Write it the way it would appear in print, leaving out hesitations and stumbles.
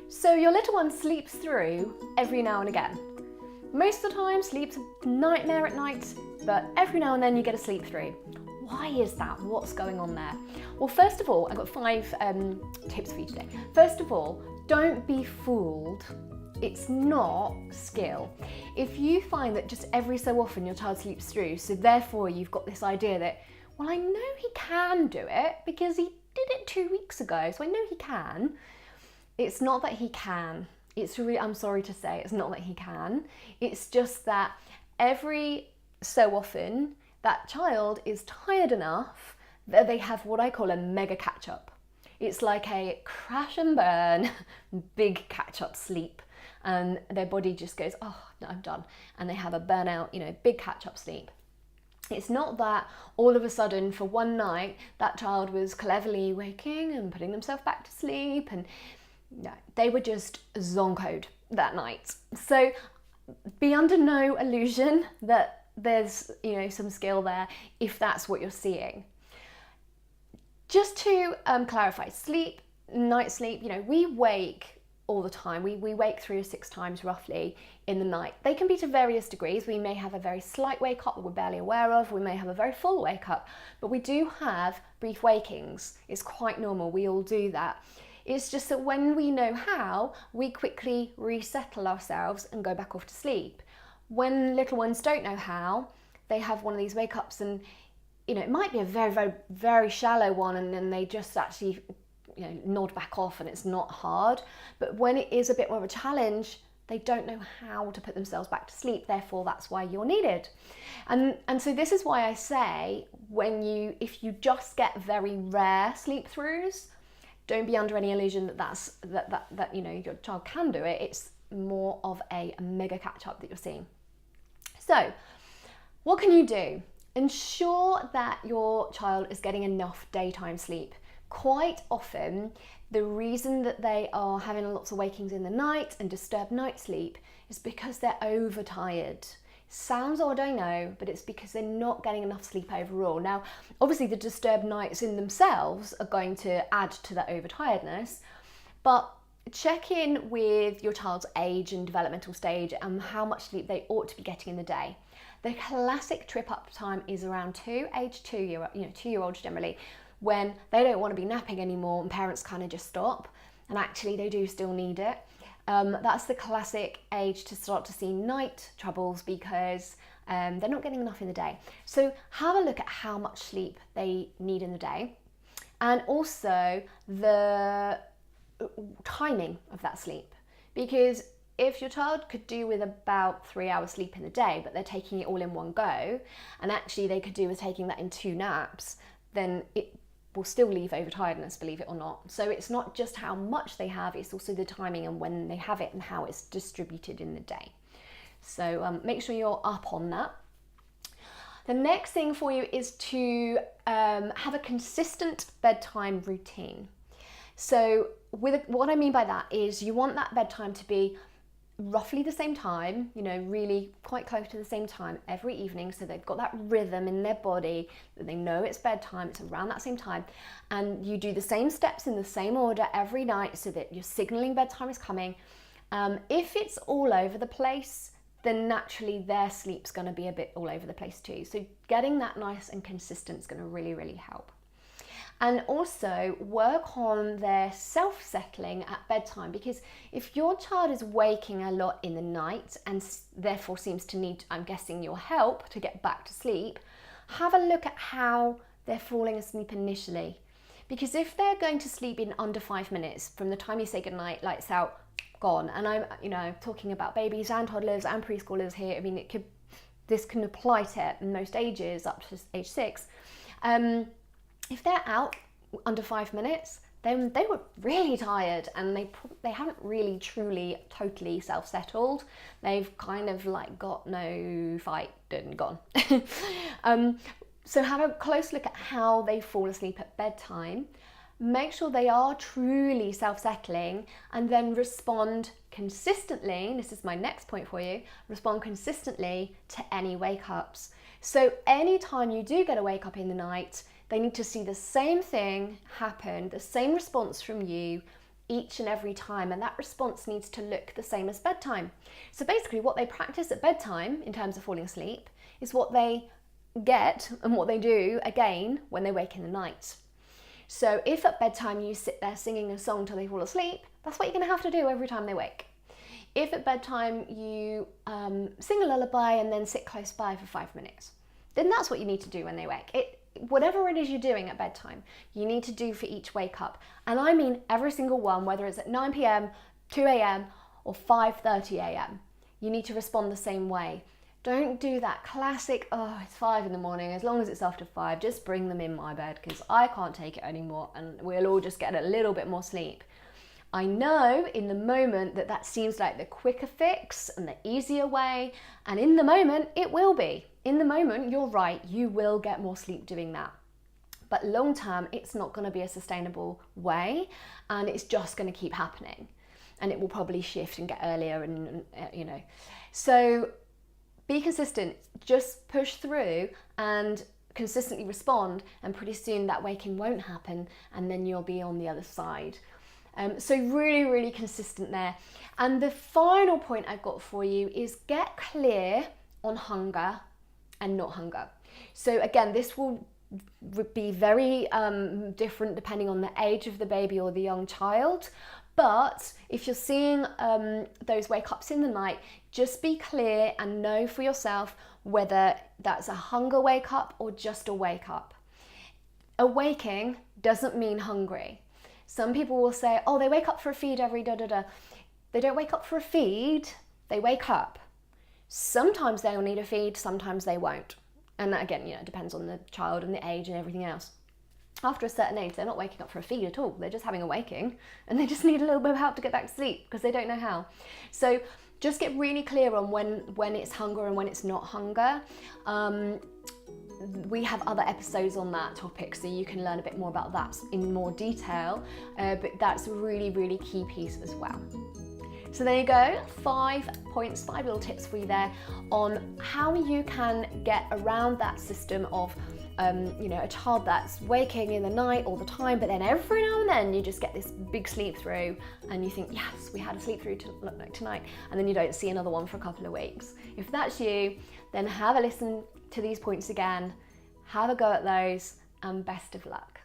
So your little one sleeps through every now and again. Most of the time, sleep's a nightmare at night, but every now and then you get a sleep through. Why is that? What's going on there? Well, first of all, I've got 5 tips for you today. First of all, don't be fooled. It's not skill. If you find that just every so often your child sleeps through, so therefore you've got this idea that, well, I know he can do it because he did it 2 weeks ago, so I know he can. It's not that he can. I'm sorry to say, it's not that he can. It's just that every so often that child is tired enough that they have what I call a mega catch up. It's like a crash and burn, big catch up sleep. And their body just goes, oh, no, I'm done. And they have a burnout, big catch up sleep. It's not that all of a sudden for one night that child was cleverly waking and putting themselves back to sleep, and no, they were just zonkoed that night. So be under no illusion that there's some skill there if that's what you're seeing. Just to clarify, night sleep, we wake all the time. We wake 3 or 6 times roughly in the night. They can be to various degrees. We may have a very slight wake up that we're barely aware of. We may have a very full wake up, but we do have brief wakings. It's quite normal. We all do that. It's just that when we know how, we quickly resettle ourselves and go back off to sleep. When little ones don't know how, they have one of these wake ups, and it might be a very, very, very shallow one, and then they just actually nod back off and it's not hard. But when it is a bit more of a challenge, they don't know how to put themselves back to sleep. Therefore, that's why you're needed. And so this is why I say, if you just get very rare sleep throughs, don't be under any illusion that your child can do it. It's more of a mega catch up that you're seeing. So what can you do? Ensure that your child is getting enough daytime sleep. Quite often, the reason that they are having lots of wakings in the night and disturbed night sleep is because they're overtired. Sounds odd, I know, but it's because they're not getting enough sleep overall. Now, obviously the disturbed nights in themselves are going to add to that overtiredness, but check in with your child's age and developmental stage and how much sleep they ought to be getting in the day. The classic trip up time is around age 2-year-olds generally, when they don't want to be napping anymore and parents kind of just stop, and actually they do still need it. That's the classic age to start to see night troubles because they're not getting enough in the day. So have a look at how much sleep they need in the day, and also the timing of that sleep. Because if your child could do with about 3 hours sleep in the day, but they're taking it all in one go, and actually they could do with taking that in 2 naps, then it will still leave overtiredness, believe it or not. So it's not just how much they have, it's also the timing and when they have it and how it's distributed in the day. So make sure you're up on that. The next thing for you is to have a consistent bedtime routine. So what I mean by that is you want that bedtime to be roughly the same time, really quite close to the same time every evening, so they've got that rhythm in their body that they know it's bedtime, it's around that same time, and you do the same steps in the same order every night so that you're signaling bedtime is coming. If it's all over the place, then naturally their sleep's going to be a bit all over the place too. So getting that nice and consistent is going to really, really help. And also work on their self-settling at bedtime, because if your child is waking a lot in the night and therefore seems to need, I'm guessing, your help to get back to sleep, have a look at how they're falling asleep initially. Because if they're going to sleep in under 5 minutes from the time you say goodnight, lights out, gone, and I'm talking about babies and toddlers and preschoolers here. I mean, this can apply to most ages up to age 6. If they're out under 5 minutes, then they were really tired and they haven't really truly totally self-settled. They've kind of got no fight and gone. So have a close look at how they fall asleep at bedtime. Make sure they are truly self-settling, and then respond consistently. This is my next point for you. Respond consistently to any wake-ups. So anytime you do get a wake-up in the night, they need to see the same thing happen, the same response from you each and every time, and that response needs to look the same as bedtime. So basically what they practice at bedtime in terms of falling asleep is what they get and what they do again when they wake in the night. So if at bedtime you sit there singing a song till they fall asleep, that's what you're going to have to do every time they wake. If at bedtime you sing a lullaby and then sit close by for 5 minutes, then that's what you need to do when they wake. Whatever it is you're doing at bedtime, you need to do for each wake up. And I mean every single one, whether it's at 9 p.m, 2 a.m, or 5:30 a.m. You need to respond the same way. Don't do that classic, oh, it's 5 in the morning, as long as it's after 5, just bring them in my bed because I can't take it anymore and we'll all just get a little bit more sleep. I know in the moment that seems like the quicker fix and the easier way, and in the moment it will be. In the moment, you're right, you will get more sleep doing that. But long term, it's not going to be a sustainable way, and it's just going to keep happening. And it will probably shift and get earlier and So be consistent, just push through and consistently respond, and pretty soon that waking won't happen and then you'll be on the other side. So really, really consistent there. And the final point I've got for you is get clear on hunger and not hunger. So again, this will be very different depending on the age of the baby or the young child. But if you're seeing those wake-ups in the night, just be clear and know for yourself whether that's a hunger wake-up or just a wake-up. Awaking doesn't mean hungry. Some people will say, oh, they wake up for a feed every da-da-da. They don't wake up for a feed, they wake up. Sometimes they'll need a feed, sometimes they won't. And that, again, it depends on the child and the age and everything else. After a certain age, they're not waking up for a feed at all. They're just having a waking and they just need a little bit of help to get back to sleep because they don't know how. So just get really clear on when it's hunger and when it's not hunger. We have other episodes on that topic, so you can learn a bit more about that in more detail, but that's a really, really key piece as well. So there you go, 5 points, 5 little tips for you there on how you can get around that system of a child that's waking in the night all the time, but then every now and then you just get this big sleep through and you think, yes, we had a sleep through tonight, and then you don't see another one for a couple of weeks. If that's you, then have a listen to these points again, have a go at those, and best of luck.